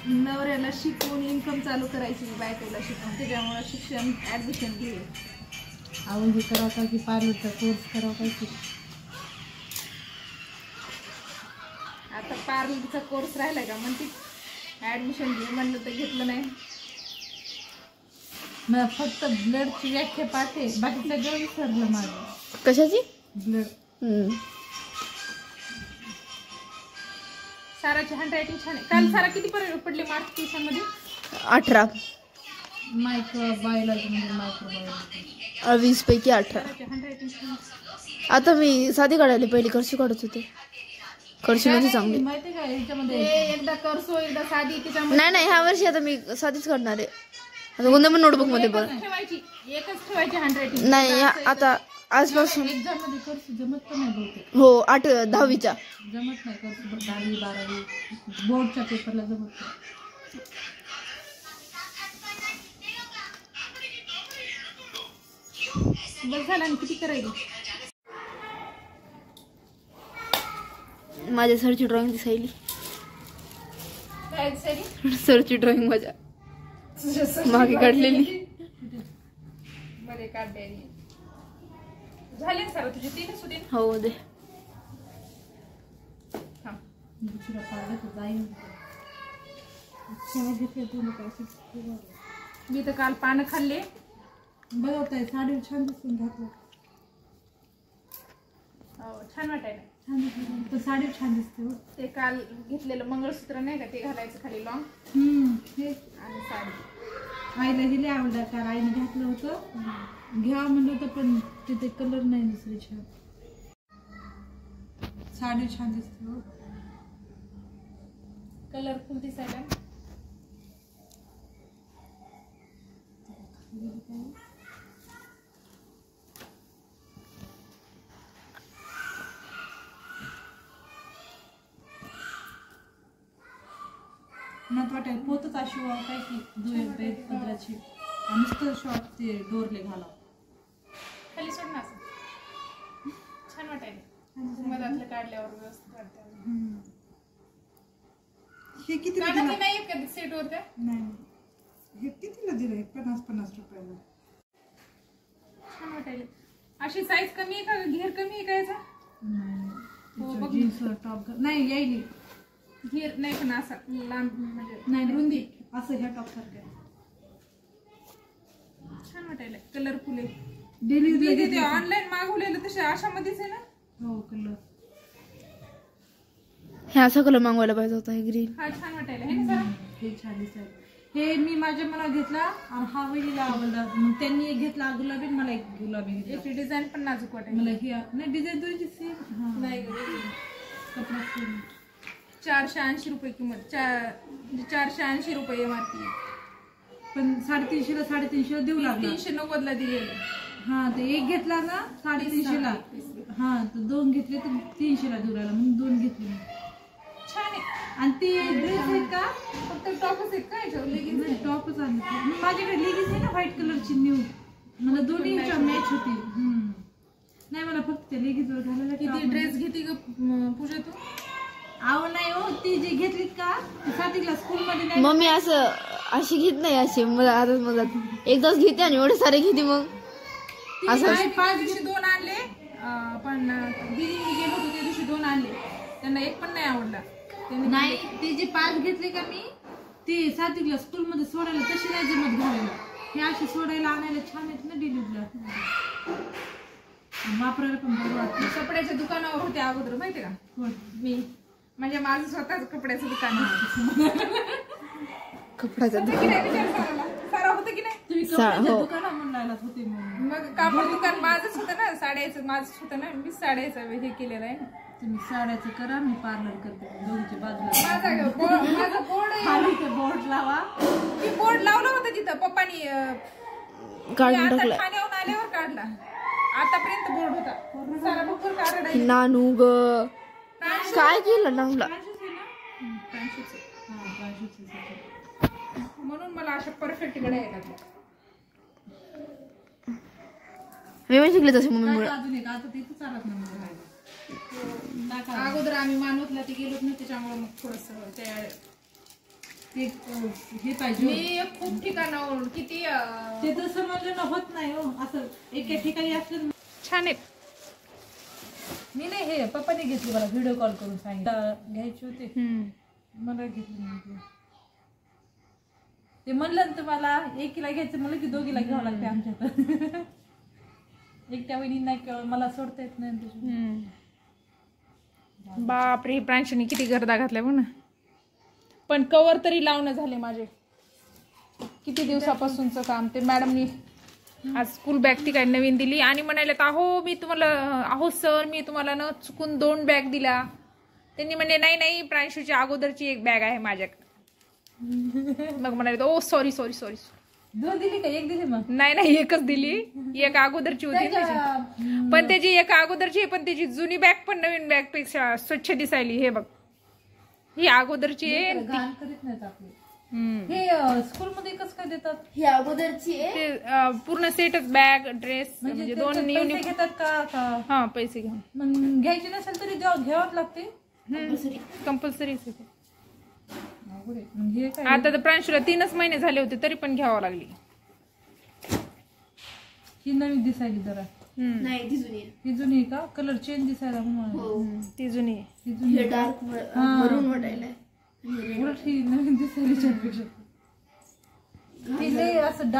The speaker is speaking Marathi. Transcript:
नवऱ्याला शिकवून इन्कम चालू करायची, बायकोला शिकवून, त्याच्यामुळे शिक्षण ऍडमिशन घे. आवड हे करावं का की पार्लरचा कोर्स करावा काय की. आता पार्लरचा कोर्स राहिलाय का म्हणते ऍडमिशन घे, म्हणलं तर घेतलं नाही. मला फक्त ब्लडची व्याख्या पाठे, बाकी सगळं विसरलं माझं. कशाची? ब्लड. साराची हँडरायटिंग छान आहे. काल सारा किती पर्यंत पडले मार्क्स ट्युशन मध्ये? 18. मायक्रोबायोलॉजी म्हणजे मायक्रोबायोलॉजी 20 पैकी 18. हँडरायटिंग छान. आता मी साधी काढायला पहिली करशी काढत होते. करशी मध्ये चांगली. माहिती का ह्याच्यामध्ये एकदा करसो एकदा साधी, त्याच्यामध्ये नाही ह्या वर्षी आता मी साधीच काढणार आहे. आता कोणत्या पण नोटबुक मध्ये बघ. एकच ठेवायची हँडरायटिंग. नाही आता आजपासून एक्झाम मध्ये करसू जमत पण नाही बहुतेक. हो 10वीच्या जमत नाही करसू. 10वी 12वी बोर्डच्या पेपरला जमत नाही. बस झालं आणि किती करायची? माझ्या सरची ड्रॉइंग दिसायली. काय दिसायली? सरची ड्रॉइंग माझ्या मागे काढलेली. मध्ये काढलेली झाले सर तुझे 3 सुदे. हो दे. दुसरा पाडत जाईल. मी तर काल पानं खाल्ले. बघताय साडी छान दिसून घातलं. हो छान वाटायला. छान दिसलं तर साडी छान दिसते. हो ते काल घेतलेलं मंगळसूत्र नाही का, ते घालायचं खाली लॉंग हे आणि साडी. आईला हिले आवडलं कारण आईने घातलं होतं. घ्या म्हणलं होतं पण तिथे कलर नाही दुसरी छान. साडी छान दिसते. हो कलरफुल दिसायला. मग वाटायला पोतच अशी वाव काय की दुहेर बेड पदराची नुसतं शॉर्ट ते डोरले घाला खाली सोड ना असं. छान वाटायला. मधातलं काढल्यावर व्यवस्थित वाटतं. हे किती कानातले नाही आहेत का सेट होत्या? नाही हे कितीला दिलंय? 50 रुपयाला. छान वाटायला. अशी साईज कमी आहे का? घेर कमी आहे का याचा? नाही जीन्स टॉप नाही यायली. घेर नाही पण असा लांब म्हणजे नाही रुंदी असं ह्या टॉप सारखं छान वाटायला. कलरफुल आहे. डेली ऑनलाईन मागवलेलं तसे अशामध्येच आहे ना. हो कलर हे असा कलर मागवायला पाहिजे होता. हे ग्रीन. हा छान वाटायला आहे ना जरा. हे छान दिसायला. हे मी माझ्या मनात घेतला आणि हा वहिनीला आवडला. मग त्यांनी एक घेतला गुलाबी, मला एक गुलाबी घेतला. याची डिझाईन पण नाजूक वाटायला. मला ही नाही डिझाईन दोन्हीची सेम नाही कपडा सेम. 480 रुपये किंमत. 480 रुपये MRP. पण 350ला 350 देऊ लागला. 390 ला दिलेलं. हा ते एक घेतला ना 350ला. हा तर 2 घेतले तर 300ला देऊ लागला म्हणून 2 घेतले. छान आहे. आणि ते ड्रेस आहेत का? फक्त टॉपच आहेत का याच्यावर? लेगिन्स टॉपच आणले. माझ्याकडे लेगिन्स आहे ना व्हाईट कलरची न्यू. मला दोन्ही मॅच होती. नाही मला फक्त त्या लेगिन्सवर घालायला. किती ड्रेस घेते ग पूजा तू? आवड नाही हो. ती जी घेतलीत का 7वीला स्कूल मध्ये नाही. मम्मी अशी घेत नाही. अशी मधात एकदाच घेते आणि एवढे सारे घेते. मग असं 5 दिवशी 2 आणले. पण दिदीने गेलो होतो त्या दिवशी 2 आणले. त्यांना एक पण नाही आवडला. नाही ते जे 5 घेतले का मी ते 7वीला स्कूल मध्ये सोडायला तशी नाही जमत घालायला. हे असे सोडायला आणायला छान आहेत ना डिलिव्हरीला. वापरायला पण बरं वाटतं. कपड्याच्या दुकानावर होते अगोदर माहिती का मी. म्हणजे माझं स्वतःच कपड्याचं दुकान कपड्याचं सारा होतं की नाही? तुम्ही कपड्याच्या दुकानावर म्हणलात होते. मग कापड दुकान माझंच होतं ना. साड्याचं माझंच होतं ना. मी साड्याचं हे केलेलं आहे ना. तुम्ही साड्याचं करा मी पार्लर करते. दोघीच्या बाजूला माझा बोर्ड लावा. मी बोर्ड लावलं होतं तिथं पप्पानी. काढून टाकलं. ठाण्याहून आल्यावर काढला. आतापर्यंत बोर्ड होता. सारा भरपूर काढला. नानू ग काय केलं नानूला? म्हणून मला अशा परफेक्ट गड्या येतात. मी पण शिकले तसे मम्मीमुळे. अजून एक आता ते चालत नाही. अगोदर आम्ही मानवतला ते गेलोच ना त्याच्यामुळे मग थोडस ते हे पाहिजे मी खूप ठिकाणावरून किती ते तसं म्हणलं ना होत नाही हो असं एका ठिकाणी असलं. छान आहेत. मी नाही हे पप्पाने घेतली मला व्हिडिओ कॉल करून सांगितलं घ्यायचे होते मला घेतली नाही. ते म्हणलं ना तुम्हाला एकीला घ्यायचं म्हणलं की दोघीला घ्यावं लागते आमच्यात. एकट्या वहिनींना किंवा मला सोडता येत नाही. बापरे प्रांशनी किती गर्दा घातलाय बघ ना. पण कवर तरी लावणं झाले माझे किती दिवसापासूनचं काम. ते मॅडमनी आज स्कूल बॅग ती काय नवीन दिली आणि म्हणाले अहो मी तुम्हाला अहो सर मी तुम्हाला ना चुकून 2 बॅग दिल्या. त्यांनी म्हणे नाही नाही प्रांशूच्या अगोदरची एक बॅग आहे माझ्याकडे. मग म्हणाले ओ सॉरी सॉरी सॉरी. 2 दिली का 1 दिली मग? नाही नाही एकच दिली. एक अगोदरची होती पण त्याची एक अगोदरची पण त्याची जुनी बॅग पण नवीन बॅग पेक्षा स्वच्छ दिसायली. हे बघ ही अगोदरची आहे. घाण करीत नाहीत आपले. हे स्कूल मध्ये कसं काय देतात? ही अगोदरची ते पूर्ण सेटच बॅग ड्रेस म्हणजे 2 पैसे घेतात का? हा पैसे घेऊन मग घ्यायची नसेल तरी घ्यावंच लागते कंपल्सरी. म्हणजे काय आता तर प्रांशूला 3च महिने झाले होते तरी पण घ्यावं लागली. ही नवीन दिसायली जरा. नाही ती जुनी आहे. ही जुनी आहे का? कलर चेंज दिसायला म्हणून. हो ती जुनी आहे. ही जुनी हे डार्क मरून वाटायला उलट ही नवीन दिसायली छानपेक्षा. ती लय असं